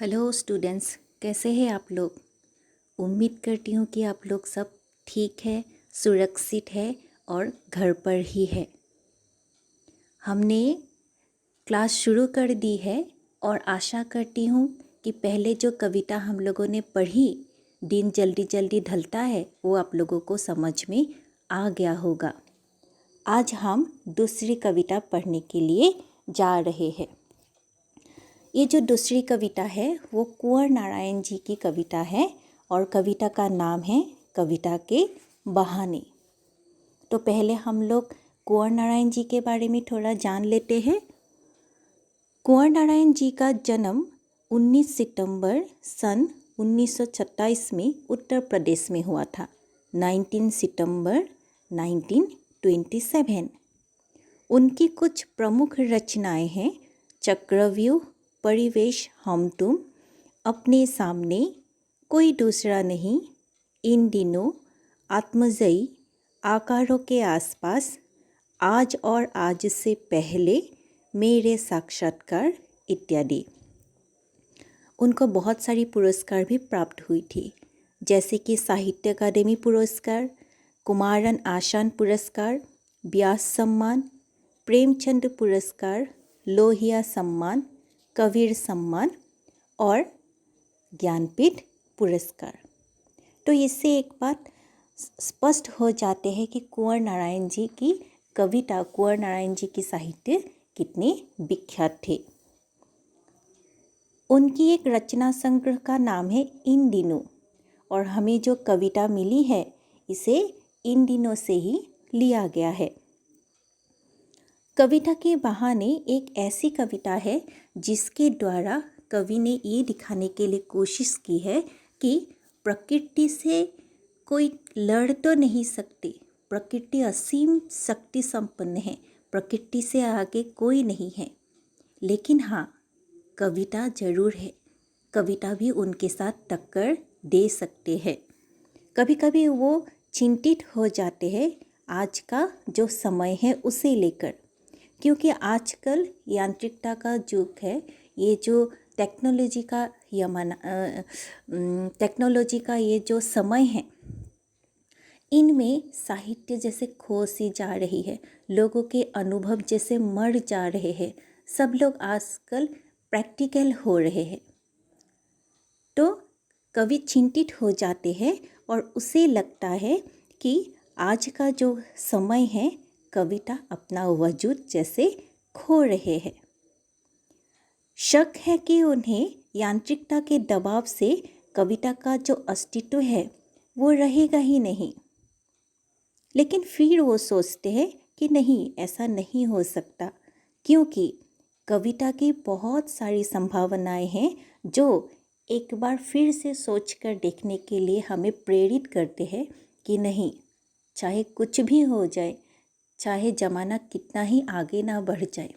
Hello students, कैसे हैं आप लोग। उम्मीद करती हूँ कि आप लोग सब ठीक है, सुरक्षित है और घर पर ही है। हमने क्लास शुरू कर दी है और आशा करती हूँ कि पहले जो कविता हम लोगों ने पढ़ी, दिन जल्दी जल्दी ढलता है, वो आप लोगों को समझ में आ गया होगा। आज हम दूसरी कविता पढ़ने के लिए जा रहे हैं। ये जो दूसरी कविता है वो कुंवर नारायण जी की कविता है और कविता का नाम है कविता के बहाने। तो पहले हम लोग कुंवर नारायण जी के बारे में थोड़ा जान लेते हैं। कुंवर नारायण जी का जन्म 19 सितंबर सन 1927 में उत्तर प्रदेश में हुआ था। 19 सितंबर 1927। उनकी कुछ प्रमुख रचनाएं हैं चक्रव्यूह, परिवेश, हम तुम, अपने सामने, कोई दूसरा नहीं, इन दिनों, आत्मजयी, आकारों के आसपास, आज और आज से पहले, मेरे साक्षात्कार इत्यादि। उनको बहुत सारी पुरस्कार भी प्राप्त हुई थी, जैसे कि साहित्य अकादमी पुरस्कार, कुमारन आशान पुरस्कार, व्यास सम्मान, प्रेमचंद पुरस्कार, लोहिया सम्मान, कबीर सम्मान और ज्ञानपीठ पुरस्कार। तो इससे एक बात स्पष्ट हो जाते हैं कि कुंवर नारायण जी की कविता, कुंवर नारायण जी की साहित्य कितने विख्यात थे। उनकी एक रचना संग्रह का नाम है इन दिनों, और हमें जो कविता मिली है इसे इन दिनों से ही लिया गया है। कविता के बहाने एक ऐसी कविता है जिसके द्वारा कवि ने ये दिखाने के लिए कोशिश की है कि प्रकृति से कोई लड़ तो नहीं सकती, प्रकृति असीम शक्ति संपन्न है, प्रकृति से आगे कोई नहीं है। लेकिन हाँ, कविता जरूर है, कविता भी उनके साथ टक्कर दे सकते हैं। कभी कभी वो चिंतित हो जाते हैं आज का जो समय है उसे लेकर, क्योंकि आजकल यांत्रिकता का युग है। ये जो टेक्नोलॉजी का ये जो समय है, इनमें साहित्य जैसे खो सी जा रही है, लोगों के अनुभव जैसे मर जा रहे हैं। सब लोग आजकल प्रैक्टिकल हो रहे हैं, तो कवि चिंतित हो जाते हैं और उसे लगता है कि आज का जो समय है, कविता अपना वजूद जैसे खो रहे हैं। शक है कि उन्हें यांत्रिकता के दबाव से कविता का जो अस्तित्व है वो रहेगा ही नहीं। लेकिन फिर वो सोचते हैं कि नहीं, ऐसा नहीं हो सकता, क्योंकि कविता की बहुत सारी संभावनाएं हैं जो एक बार फिर से सोचकर देखने के लिए हमें प्रेरित करते हैं कि नहीं, चाहे कुछ भी हो जाए, चाहे ज़माना कितना ही आगे ना बढ़ जाए,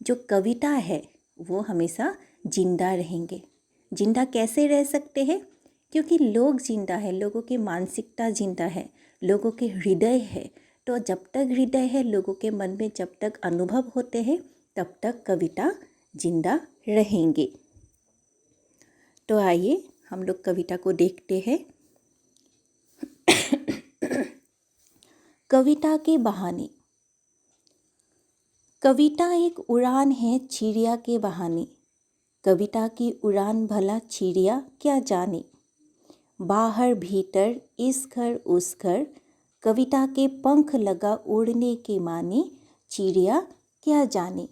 जो कविता है वो हमेशा जिंदा रहेंगे। जिंदा कैसे रह सकते हैं? क्योंकि लोग जिंदा है, लोगों की मानसिकता जिंदा है, लोगों के हृदय है। तो जब तक हृदय है, लोगों के मन में जब तक अनुभव होते हैं, तब तक कविता जिंदा रहेंगे। तो आइए हम लोग कविता को देखते हैं। कविता के बहाने। कविता एक उड़ान है चिड़िया के बहाने, कविता की उड़ान भला चिड़िया क्या जाने। बाहर भीतर इस घर उस घर, कविता के पंख लगा उड़ने के माने, चिड़िया क्या जाने।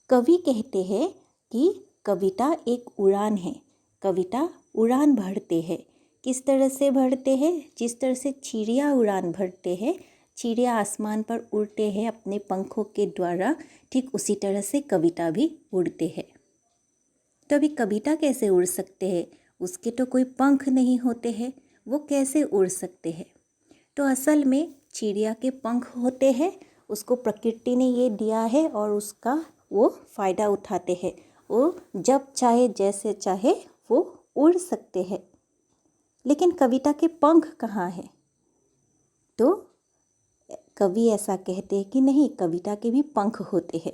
कवि कहते हैं कि कविता एक उड़ान है, कविता उड़ान भरते हैं। किस तरह से भरते हैं? जिस तरह से चिड़िया उड़ान भरते हैं, चिड़िया आसमान पर उड़ते हैं अपने पंखों के द्वारा, ठीक उसी तरह से कविता भी उड़ते हैं। तो अभी कविता कैसे उड़ सकते हैं? उसके तो कोई पंख नहीं होते हैं, वो कैसे उड़ सकते हैं? तो असल में चिड़िया के पंख होते हैं, उसको प्रकृति ने ये दिया है और उसका वो फ़ायदा उठाते हैं। वो जब चाहे जैसे चाहे वो उड़ सकते हैं। लेकिन कविता के पंख कहाँ हैं? तो कवि ऐसा कहते हैं कि नहीं, कविता के भी पंख होते हैं,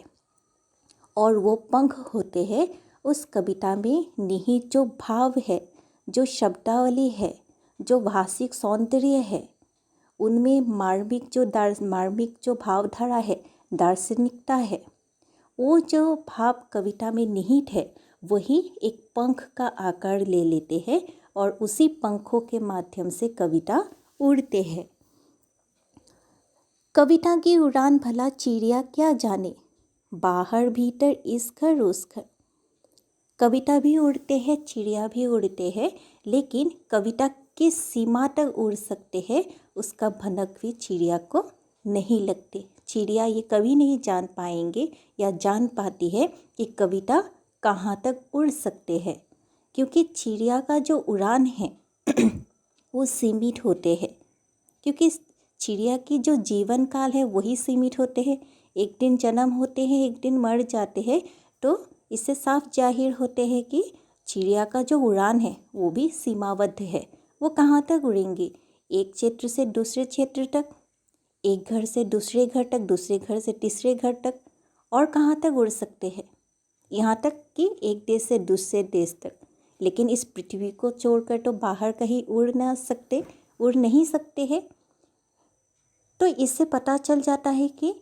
और वो पंख होते हैं उस कविता में निहित जो भाव है, जो शब्दावली है, जो भाषिक सौंदर्य है, उनमें मार्मिक जो भावधारा है, दार्शनिकता है, वो जो भाव कविता में निहित है वही एक पंख का आकार ले लेते हैं और उसी पंखों के माध्यम से कविता उड़ते हैं। कविता की उड़ान भला चिड़िया क्या जाने, बाहर भीतर इस घर उस घर। कविता भी उड़ते हैं, चिड़िया भी उड़ते हैं, लेकिन कविता किस सीमा तक उड़ सकते हैं उसका भनक भी चिड़िया को नहीं लगती। चिड़िया ये कभी नहीं जान पाएंगे या जान पाती है कि कविता कहाँ तक उड़ सकते हैं, क्योंकि चिड़िया का जो उड़ान है वो सीमित होते हैं, क्योंकि चिड़िया की जो जीवन काल है वही सीमित होते हैं। एक दिन जन्म होते हैं, एक दिन मर जाते हैं। तो इससे साफ जाहिर होते हैं कि चिड़िया का जो उड़ान है वो भी सीमाबद्ध है। वो कहाँ तक उड़ेंगे? एक क्षेत्र से दूसरे क्षेत्र तक, एक घर से दूसरे घर तक, दूसरे घर से तीसरे घर तक, और कहाँ तक उड़ सकते हैं? यहाँ तक कि एक देश से दूसरे देश तक। लेकिन इस पृथ्वी को छोड़कर तो बाहर कहीं उड़ नहीं सकते हैं। तो इससे पता चल जाता है कि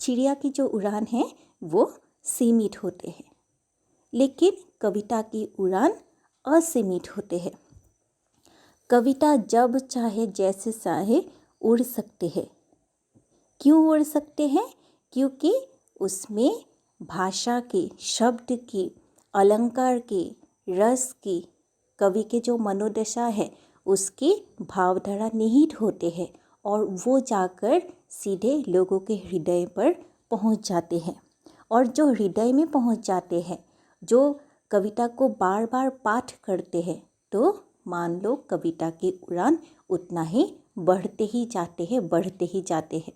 चिड़िया की जो उड़ान है वो सीमित होते हैं, लेकिन कविता की उड़ान असीमित होते हैं। कविता जब चाहे जैसे चाहे उड़ सकते हैं। क्यों उड़ सकते हैं? क्योंकि उसमें भाषा की, शब्द की, अलंकार की, रस की, कवि के जो मनोदशा है उसकी भावधारा निहित होते हैं और वो जाकर सीधे लोगों के हृदय पर पहुंच जाते हैं। और जो हृदय में पहुंच जाते हैं, जो कविता को बार बार पाठ करते हैं, तो मान लो कविता की उड़ान उतना ही बढ़ते ही जाते हैं।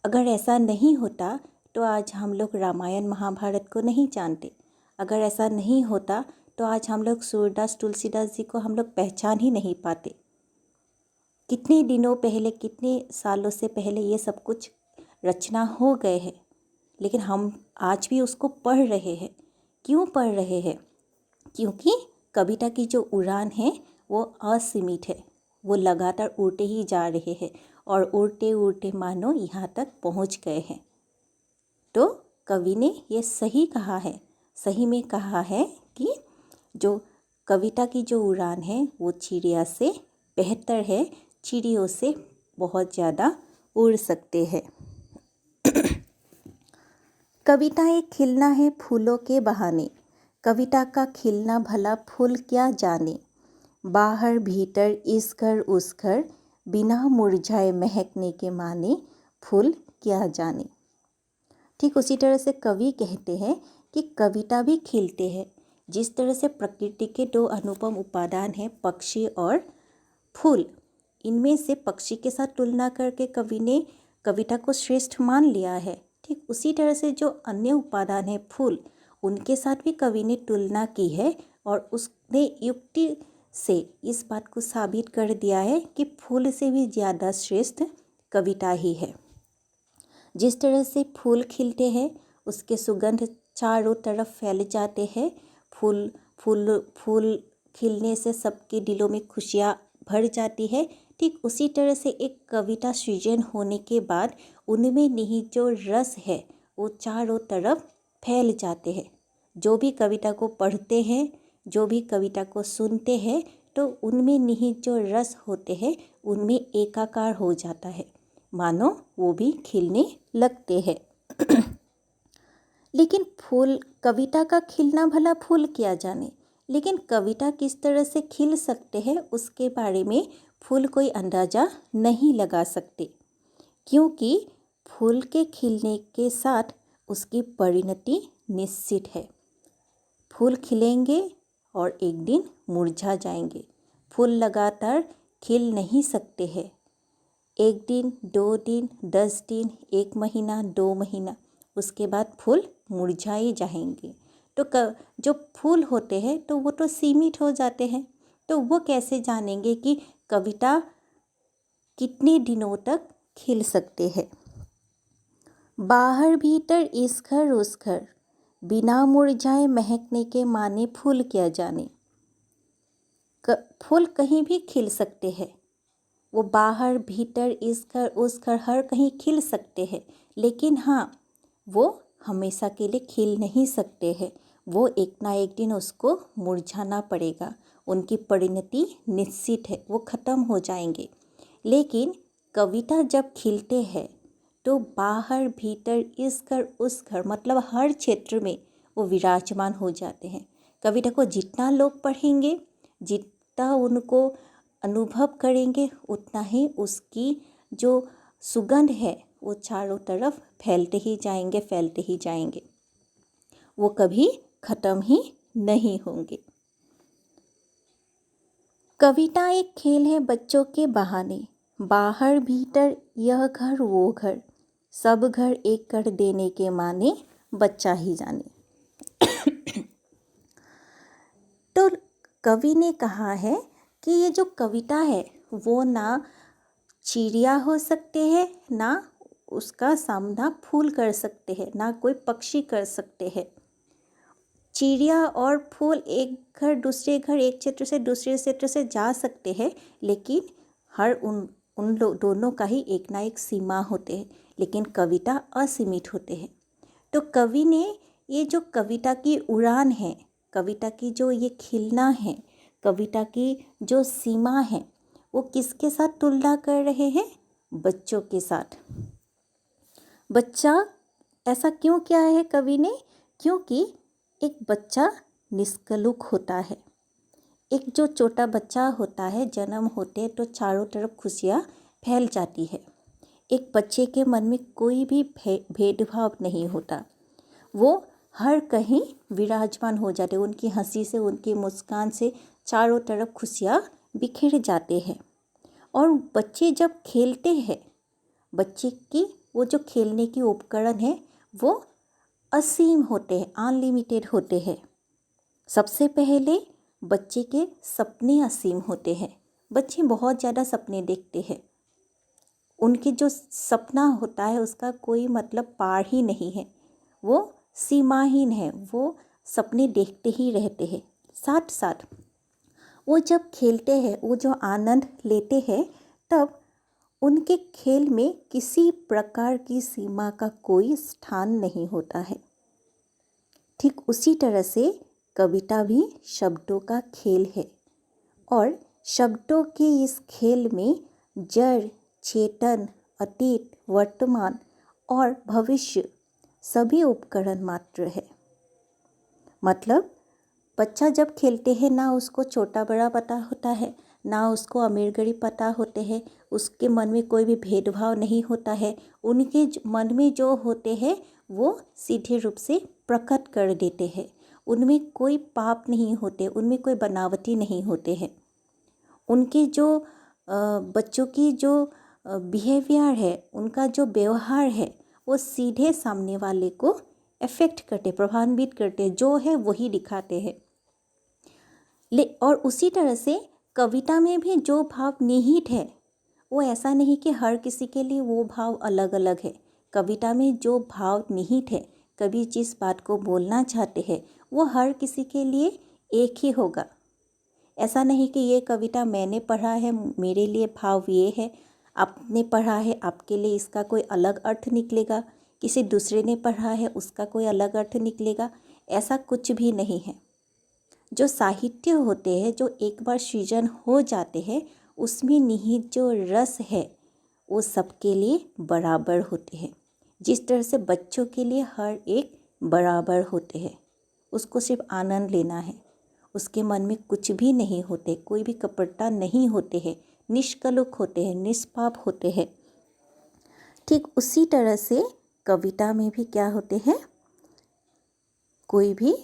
अगर ऐसा नहीं होता तो आज हम लोग रामायण महाभारत को नहीं जानते। अगर ऐसा नहीं होता तो आज हम लोग सूरदास तुलसीदास जी को हम लोग पहचान ही नहीं पाते। कितने दिनों पहले, कितने सालों से पहले ये सब कुछ रचना हो गए हैं, लेकिन हम आज भी उसको पढ़ रहे हैं। क्यों पढ़ रहे हैं? क्योंकि कविता की जो उड़ान है वो असीमित है, वो लगातार उड़ते ही जा रहे हैं और उड़ते उड़ते मानो यहाँ तक पहुँच गए हैं। तो कवि ने ये सही कहा है, सही में कहा है कि जो कविता की जो उड़ान है वो चिड़िया से बेहतर है, चिड़ियों से बहुत ज़्यादा उड़ सकते हैं। कविता एक खिलना है फूलों के बहाने, कविता का खिलना भला फूल क्या जाने, बाहर भीतर इस घर उस घर, बिना मुरझाए महकने के माने, फूल क्या जाने। ठीक उसी तरह से कवि कहते हैं कि कविता भी खिलते हैं। जिस तरह से प्रकृति के दो अनुपम उपादान हैं, पक्षी और फूल, इनमें से पक्षी के साथ तुलना करके कवि ने कविता को श्रेष्ठ मान लिया है। ठीक उसी तरह से जो अन्य उपादान है फूल, उनके साथ भी कवि ने तुलना की है और उसने युक्ति से इस बात को साबित कर दिया है कि फूल से भी ज़्यादा श्रेष्ठ कविता ही है। जिस तरह से फूल खिलते हैं, उसके सुगंध चारों तरफ फैल जाते हैं। फूल खिलने से सबके दिलों में खुशियाँ भर जाती है। ठीक उसी तरह से एक कविता सृजन होने के बाद उनमें निहित जो रस है वो चारों तरफ फैल जाते हैं। जो भी कविता को पढ़ते हैं, जो भी कविता को सुनते हैं, तो उनमें निहित जो रस होते हैं उनमें एकाकार हो जाता है, मानो वो भी खिलने लगते हैं। लेकिन फूल, कविता का खिलना भला फूल क्या जाने। लेकिन कविता किस तरह से खिल सकते हैं उसके बारे में फूल कोई अंदाज़ा नहीं लगा सकते, क्योंकि फूल के खिलने के साथ उसकी परिणति निश्चित है। फूल खिलेंगे और एक दिन मुरझा जाएंगे। फूल लगातार खिल नहीं सकते हैं। एक दिन, 2 दिन, 10 दिन, 1 महीना, 2 महीना, उसके बाद फूल मुरझाए जाएंगे। तो जो फूल होते हैं तो वो तो सीमित हो जाते हैं। तो वो कैसे जानेंगे कि कविता कितने दिनों तक खिल सकते हैं? बाहर भीतर इस घर उस घर, बिना मुरझाए महकने के माने फूल क्या जाने। फूल कहीं भी खिल सकते हैं, वो बाहर भीतर इस घर उस घर हर कहीं खिल सकते हैं, लेकिन हाँ, वो हमेशा के लिए खिल नहीं सकते हैं। वो एक ना एक दिन उसको मुरझाना पड़ेगा, उनकी परिणति निश्चित है, वो ख़त्म हो जाएंगे। लेकिन कविता जब खिलते हैं तो बाहर भीतर इस घर उस घर मतलब हर क्षेत्र में वो विराजमान हो जाते हैं। कविता को जितना लोग पढ़ेंगे, जितना उनको अनुभव करेंगे, उतना ही उसकी जो सुगंध है वो चारों तरफ फैलते ही जाएंगे, वो कभी ख़त्म ही नहीं होंगे। कविता एक खेल है बच्चों के बहाने, बाहर भीतर यह घर वो घर, सब घर एक कर देने के माने बच्चा ही जाने। तो कवि ने कहा है कि ये जो कविता है वो ना चिड़िया हो सकते हैं, ना उसका सामना फूल कर सकते हैं, ना कोई पक्षी कर सकते हैं। चिड़िया और फूल एक घर एक क्षेत्र से दूसरे क्षेत्र से जा सकते हैं, लेकिन हर उन दोनों का ही एक ना एक सीमा होते हैं, लेकिन कविता असीमित होते हैं। तो कवि ने ये जो कविता की उड़ान है, कविता की जो ये खिलना है, कविता की जो सीमा है, वो किसके साथ तुलना कर रहे हैं? बच्चों के साथ। बच्चा ऐसा क्यों किया है कवि ने? क्योंकि एक बच्चा निष्कलुक होता है। एक जो छोटा बच्चा होता है, जन्म होते तो चारों तरफ खुशियाँ फैल जाती है। एक बच्चे के मन में कोई भी भेदभाव नहीं होता, वो हर कहीं विराजमान हो जाते, उनकी हंसी से, उनकी मुस्कान से चारों तरफ खुशियाँ बिखर जाते हैं। और बच्चे जब खेलते हैं, बच्चे की वो जो खेलने की उपकरण है वो असीम होते हैं, अनलिमिटेड होते हैं। सबसे पहले बच्चे के सपने असीम होते हैं। बच्चे बहुत ज़्यादा सपने देखते हैं, उनके जो सपना होता है उसका कोई मतलब पार ही नहीं है, वो सीमाहीन है, वो सपने देखते ही रहते हैं। साथ साथ वो जब खेलते हैं, वो जो आनंद लेते हैं, तब उनके खेल में किसी प्रकार की सीमा का कोई स्थान नहीं होता है। ठीक उसी तरह से कविता भी शब्दों का खेल है, और शब्दों के इस खेल में जड़, चेतन, अतीत, वर्तमान और भविष्य सभी उपकरण मात्र है। मतलब बच्चा जब खेलते हैं, ना उसको छोटा बड़ा पता होता है, ना उसको अमीर गरीब पता होते हैं, उसके मन में कोई भी भेदभाव नहीं होता है। उनके मन में जो होते हैं वो सीधे रूप से प्रकट कर देते हैं। उनमें कोई पाप नहीं होते, उनमें कोई बनावटी नहीं होते हैं। उनके जो बच्चों की जो बिहेवियर है, उनका जो व्यवहार है, वो सीधे सामने वाले को अफेक्ट करते, प्रभावित करते, जो है वही दिखाते हैं। और उसी तरह से कविता में भी जो भाव निहित है, वो ऐसा नहीं कि हर किसी के लिए वो भाव अलग अलग है। कविता में जो भाव निहित है, कवि जिस बात को बोलना चाहते हैं, वो हर किसी के लिए एक ही होगा। ऐसा नहीं कि ये कविता मैंने पढ़ा है, मेरे लिए भाव ये है, आपने पढ़ा है, आपके लिए इसका कोई अलग अर्थ निकलेगा, किसी दूसरे ने पढ़ा है, उसका कोई अलग अर्थ निकलेगा। ऐसा कुछ भी नहीं है। जो साहित्य होते हैं, जो एक बार सृजन हो जाते हैं, उसमें निहित जो रस है वो सबके लिए बराबर होते हैं। जिस तरह से बच्चों के लिए हर एक बराबर होते हैं, उसको सिर्फ आनंद लेना है, उसके मन में कुछ भी नहीं होते, कोई भी कपटता नहीं होते हैं, निष्कलुक होते हैं, निष्पाप होते हैं। ठीक उसी तरह से कविता में भी क्या होते हैं, कोई भी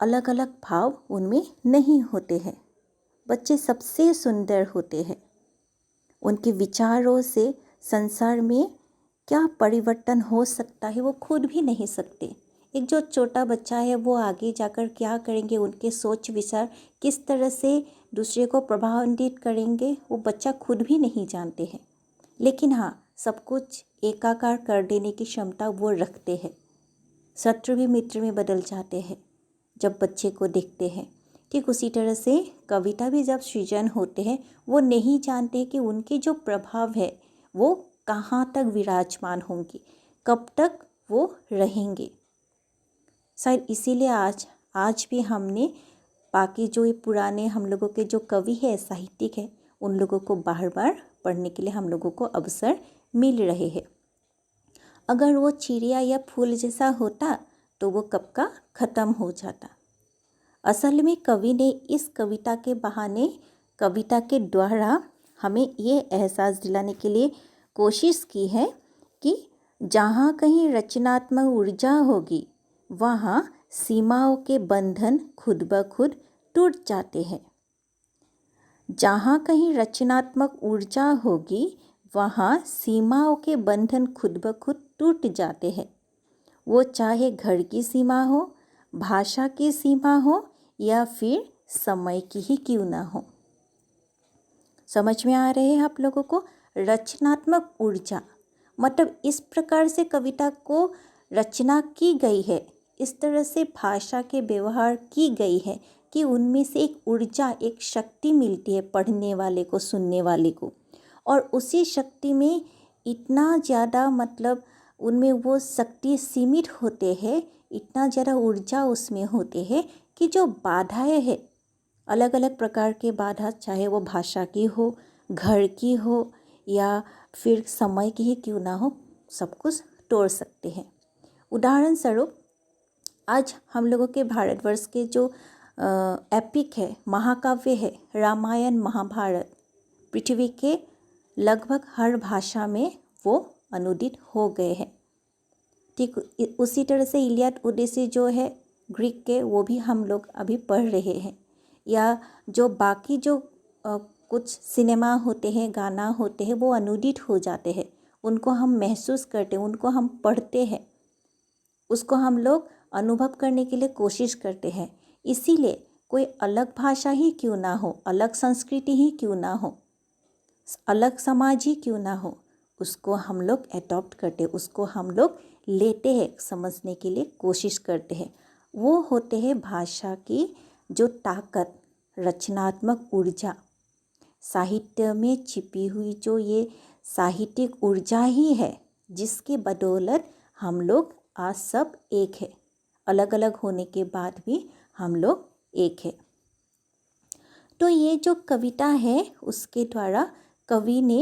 अलग अलग भाव उनमें नहीं होते हैं। बच्चे सबसे सुंदर होते हैं, उनके विचारों से संसार में क्या परिवर्तन हो सकता है वो खुद भी नहीं सकते। एक जो छोटा बच्चा है वो आगे जाकर क्या करेंगे, उनके सोच विचार किस तरह से दूसरे को प्रभावित करेंगे, वो बच्चा खुद भी नहीं जानते हैं। लेकिन हाँ, सब कुछ एकाकार कर देने की क्षमता वो रखते हैं। शत्रु भी मित्र में बदल जाते हैं जब बच्चे को देखते हैं। ठीक उसी तरह से कविता भी जब सृजन होते हैं, वो नहीं जानते कि उनके जो प्रभाव है वो कहाँ तक विराजमान होंगे, कब तक वो रहेंगे। शायद इसीलिए आज भी हमने बाकी जो ये पुराने हम लोगों के जो कवि है, साहित्यिक है, उन लोगों को बार बार पढ़ने के लिए हम लोगों को अवसर मिल रहे हैं। अगर वो चिड़िया या फूल जैसा होता तो वो कब का ख़त्म हो जाता। असल में कवि ने इस कविता के बहाने, कविता के द्वारा हमें ये एहसास दिलाने के लिए कोशिश की है कि जहाँ कहीं रचनात्मक ऊर्जा होगी वहाँ सीमाओं के बंधन खुद ब खुद टूट जाते हैं। जहाँ कहीं रचनात्मक ऊर्जा होगी वहाँ सीमाओं के बंधन खुद ब खुद टूट जाते हैं। वो चाहे घर की सीमा हो, भाषा की सीमा हो या फिर समय की ही क्यों ना हो। समझ में आ रहे हैं आप लोगों को? रचनात्मक ऊर्जा मतलब इस प्रकार से कविता को रचना की गई है, इस तरह से भाषा के व्यवहार की गई है कि उनमें से एक ऊर्जा, एक शक्ति मिलती है पढ़ने वाले को, सुनने वाले को। और उसी शक्ति में इतना ज़्यादा मतलब उनमें वो शक्ति सीमित होते हैं, इतना ज़्यादा ऊर्जा उसमें होते हैं कि जो बाधाएं हैं, अलग अलग प्रकार के बाधा, चाहे वो भाषा की हो, घर की हो या फिर समय की ही क्यों ना हो, सब कुछ तोड़ सकते हैं। उदाहरण स्वरूप आज हम लोगों के भारतवर्ष के जो एपिक है, महाकाव्य है, रामायण महाभारत, पृथ्वी के लगभग हर भाषा में वो अनुदित हो गए हैं। ठीक उसी तरह से इलियड ओडिसी जो है ग्रीक के, वो भी हम लोग अभी पढ़ रहे हैं। या जो बाकी जो कुछ सिनेमा होते हैं, गाना होते हैं, वो अनुदित हो जाते हैं, उनको हम महसूस करते हैं, उनको हम पढ़ते हैं, उसको हम लोग अनुभव करने के लिए कोशिश करते हैं। इसीलिए कोई अलग भाषा ही क्यों ना हो, अलग संस्कृति ही क्यों ना हो, अलग समाज ही क्यों ना हो, उसको हम लोग एडॉप्ट करते हैं, उसको हम लोग लेते हैं, समझने के लिए कोशिश करते हैं। वो होते हैं भाषा की जो ताकत, रचनात्मक ऊर्जा, साहित्य में छिपी हुई जो ये साहित्यिक ऊर्जा ही है जिसकी बदौलत हम लोग आज सब एक है। अलग अलग होने के बाद भी हम लोग एक है। तो ये जो कविता है उसके द्वारा कवि ने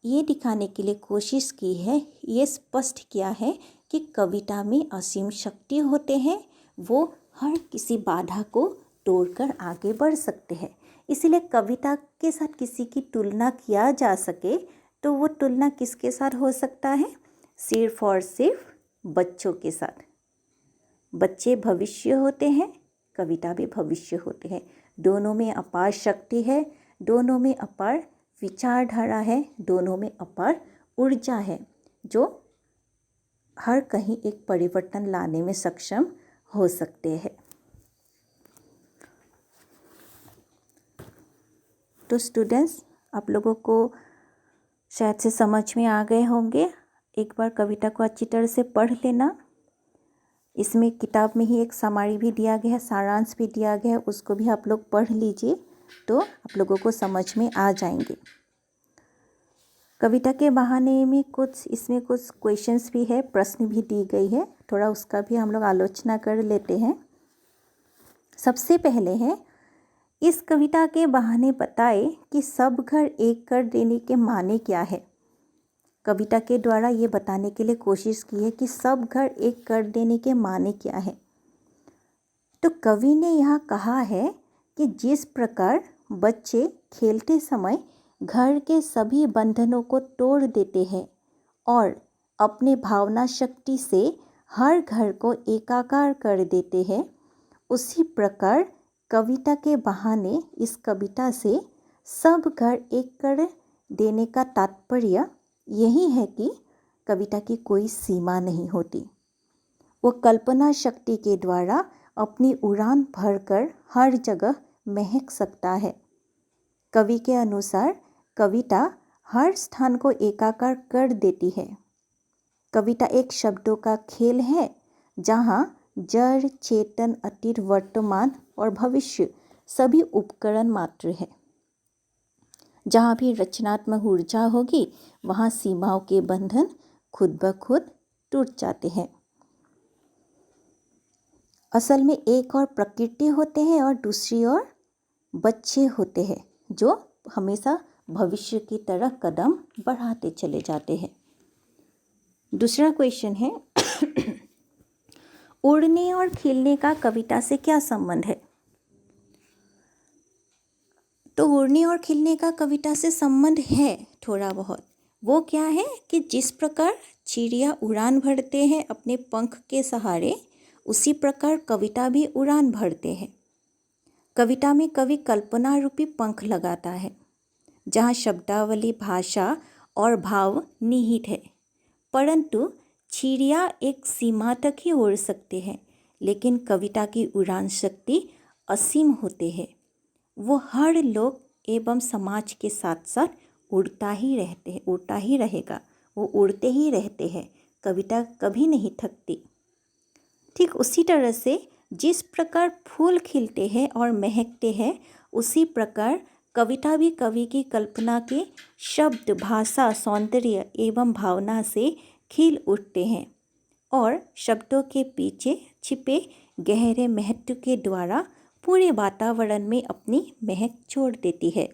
ये दिखाने के लिए कोशिश की है, ये स्पष्ट किया है कि कविता में असीम शक्ति होते हैं, वो हर किसी बाधा को तोड़कर आगे बढ़ सकते हैं। इसीलिए कविता के साथ किसी की तुलना किया जा सके तो वो तुलना किसके साथ हो सकता है? सिर्फ और सिर्फ बच्चों के साथ। बच्चे भविष्य होते हैं, कविता भी भविष्य होते हैं। दोनों में अपार शक्ति है, दोनों में अपार विचारधारा है, दोनों में अपार ऊर्जा है जो हर कहीं एक परिवर्तन लाने में सक्षम हो सकते हैं। तो स्टूडेंट्स, आप लोगों को शायद से समझ में आ गए होंगे। एक बार कविता को अच्छी तरह से पढ़ लेना। इसमें किताब में ही एक समरी भी दिया गया है, सारांश भी दिया गया है, उसको भी आप लोग पढ़ लीजिए तो आप लोगों को समझ में आ जाएंगे। कविता के बहाने में इसमें कुछ क्वेश्चंस भी है, प्रश्न भी दी गई है, थोड़ा उसका भी हम लोग आलोचना कर लेते हैं। सबसे पहले है, इस कविता के बहाने बताए कि सब घर एक कर देने के माने क्या है। कविता के द्वारा ये बताने के लिए कोशिश की है कि सब घर एक कर देने के माने क्या है। तो कवि ने यहाँ कहा है कि जिस प्रकार बच्चे खेलते समय घर के सभी बंधनों को तोड़ देते हैं और अपने भावना शक्ति से हर घर को एकाकार कर देते हैं, उसी प्रकार कविता के बहाने इस कविता से सब घर एक कर देने का तात्पर्य यही है कि कविता की कोई सीमा नहीं होती। वो कल्पना शक्ति के द्वारा अपनी उड़ान भरकर हर जगह महक सकता है। कवि के अनुसार कविता हर स्थान को एकाकार कर देती है। कविता एक शब्दों का खेल है जहाँ जड़, चेतन, अतीत, वर्तमान और भविष्य सभी उपकरण मात्र है। जहाँ भी रचनात्मक ऊर्जा होगी वहाँ सीमाओं के बंधन खुद ब खुद टूट जाते हैं। असल में एक और प्रकृति होते हैं और दूसरी ओर बच्चे होते हैं जो हमेशा भविष्य की तरफ कदम बढ़ाते चले जाते हैं। दूसरा क्वेश्चन है उड़ने और खिलने का कविता से क्या संबंध है? तो उड़ने और खिलने का कविता से संबंध है थोड़ा बहुत। वो क्या है कि जिस प्रकार चिड़िया उड़ान भरते हैं अपने पंख के सहारे, उसी प्रकार कविता भी उड़ान भरते हैं। कविता में कवि कल्पना रूपी पंख लगाता है, जहाँ शब्दावली, भाषा और भाव निहित है। परंतु चिड़िया एक सीमा तक ही उड़ सकते हैं, लेकिन कविता की उड़ान शक्ति असीम होते हैं। वो हर लोग एवं समाज के साथ साथ उड़ता ही रहेगा। वो उड़ते ही रहते हैं। कविता कभी नहीं थकती। ठीक उसी तरह से जिस प्रकार फूल खिलते हैं और महकते हैं, उसी प्रकार कविता भी कवि की कल्पना के शब्द, भाषा, सौंदर्य एवं भावना से खिल उठते हैं और शब्दों के पीछे छिपे गहरे महत्व के द्वारा पूरे वातावरण में अपनी महक छोड़ देती है,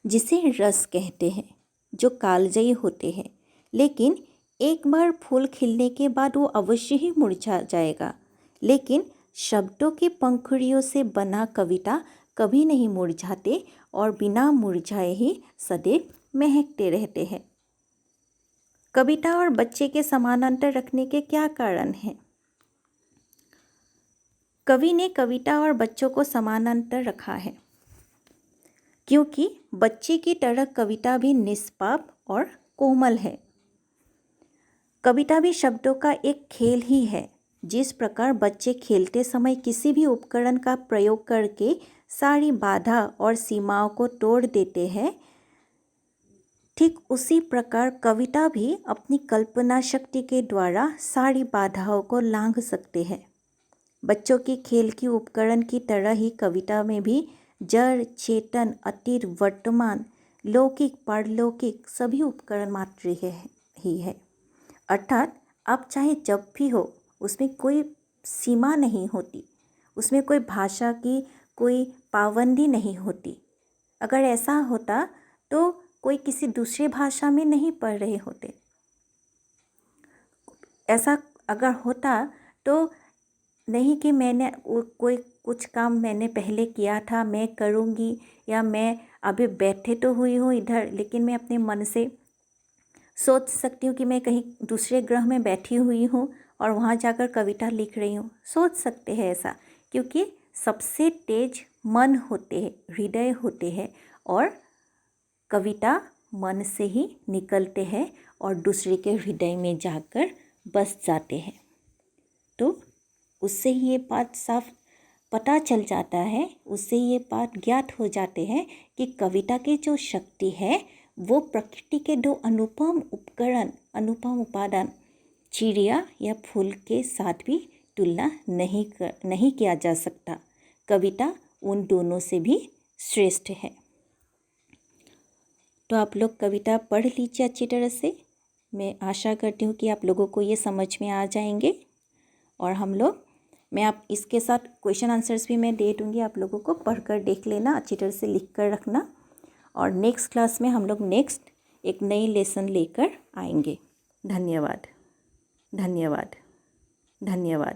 जिसे रस कहते हैं, जो कालजयी होते हैं। लेकिन एक बार फूल खिलने के बाद वो अवश्य ही मुरझा जाएगा, लेकिन शब्दों की पंखुड़ियों से बना कविता कभी नहीं मुरझाते और बिना मुरझाए ही सदैव महकते रहते हैं। कविता और बच्चे के समानांतर रखने के क्या कारण हैं? कवि ने कविता और बच्चों को समानांतर रखा है क्योंकि बच्चे की तरह कविता भी निष्पाप और कोमल है। कविता भी शब्दों का एक खेल ही है। जिस प्रकार बच्चे खेलते समय किसी भी उपकरण का प्रयोग करके सारी बाधा और सीमाओं को तोड़ देते हैं, ठीक उसी प्रकार कविता भी अपनी कल्पना शक्ति के द्वारा सारी बाधाओं को लांघ सकते हैं। बच्चों की खेल की उपकरण की तरह ही कविता में भी जड़, चेतन, अतीत, वर्तमान, लौकिक, पारलौकिक सभी उपकरण मात्र ही है। अर्थात आप चाहे जब भी हो, उसमें कोई सीमा नहीं होती, उसमें कोई भाषा की कोई पाबंदी नहीं होती। अगर ऐसा होता तो कोई किसी दूसरी भाषा में नहीं पढ़ रहे होते। ऐसा अगर होता तो नहीं कि मैंने कोई कुछ काम मैंने पहले किया था, मैं करूँगी, या मैं अभी बैठे तो हुई हूँ इधर, लेकिन मैं अपने मन से सोच सकती हूँ कि मैं कहीं दूसरे ग्रह में बैठी हुई हूँ और वहाँ जाकर कविता लिख रही हूँ। सोच सकते हैं ऐसा, क्योंकि सबसे तेज मन होते हैं, हृदय होते हैं, और कविता मन से ही निकलते हैं और दूसरे के हृदय में जाकर बस जाते हैं। तो उससे ही ये बात साफ पता चल जाता है, उससे ये बात ज्ञात हो जाते हैं कि कविता की जो शक्ति है वो प्रकृति के दो अनुपम उपकरण, अनुपम उपादान चिड़िया या फूल के साथ भी तुलना नहीं किया जा सकता। कविता उन दोनों से भी श्रेष्ठ है। तो आप लोग कविता पढ़ लीजिए अच्छी तरह से। मैं आशा करती हूँ कि आप लोगों को ये समझ में आ जाएंगे, और मैं आप इसके साथ क्वेश्चन आंसर्स भी मैं दे दूँगी, आप लोगों को पढ़कर देख लेना, अच्छी तरह से लिख कर रखना। और नेक्स्ट क्लास में हम लोग नेक्स्ट एक नई लेसन लेकर आएंगे। धन्यवाद, धन्यवाद, धन्यवाद।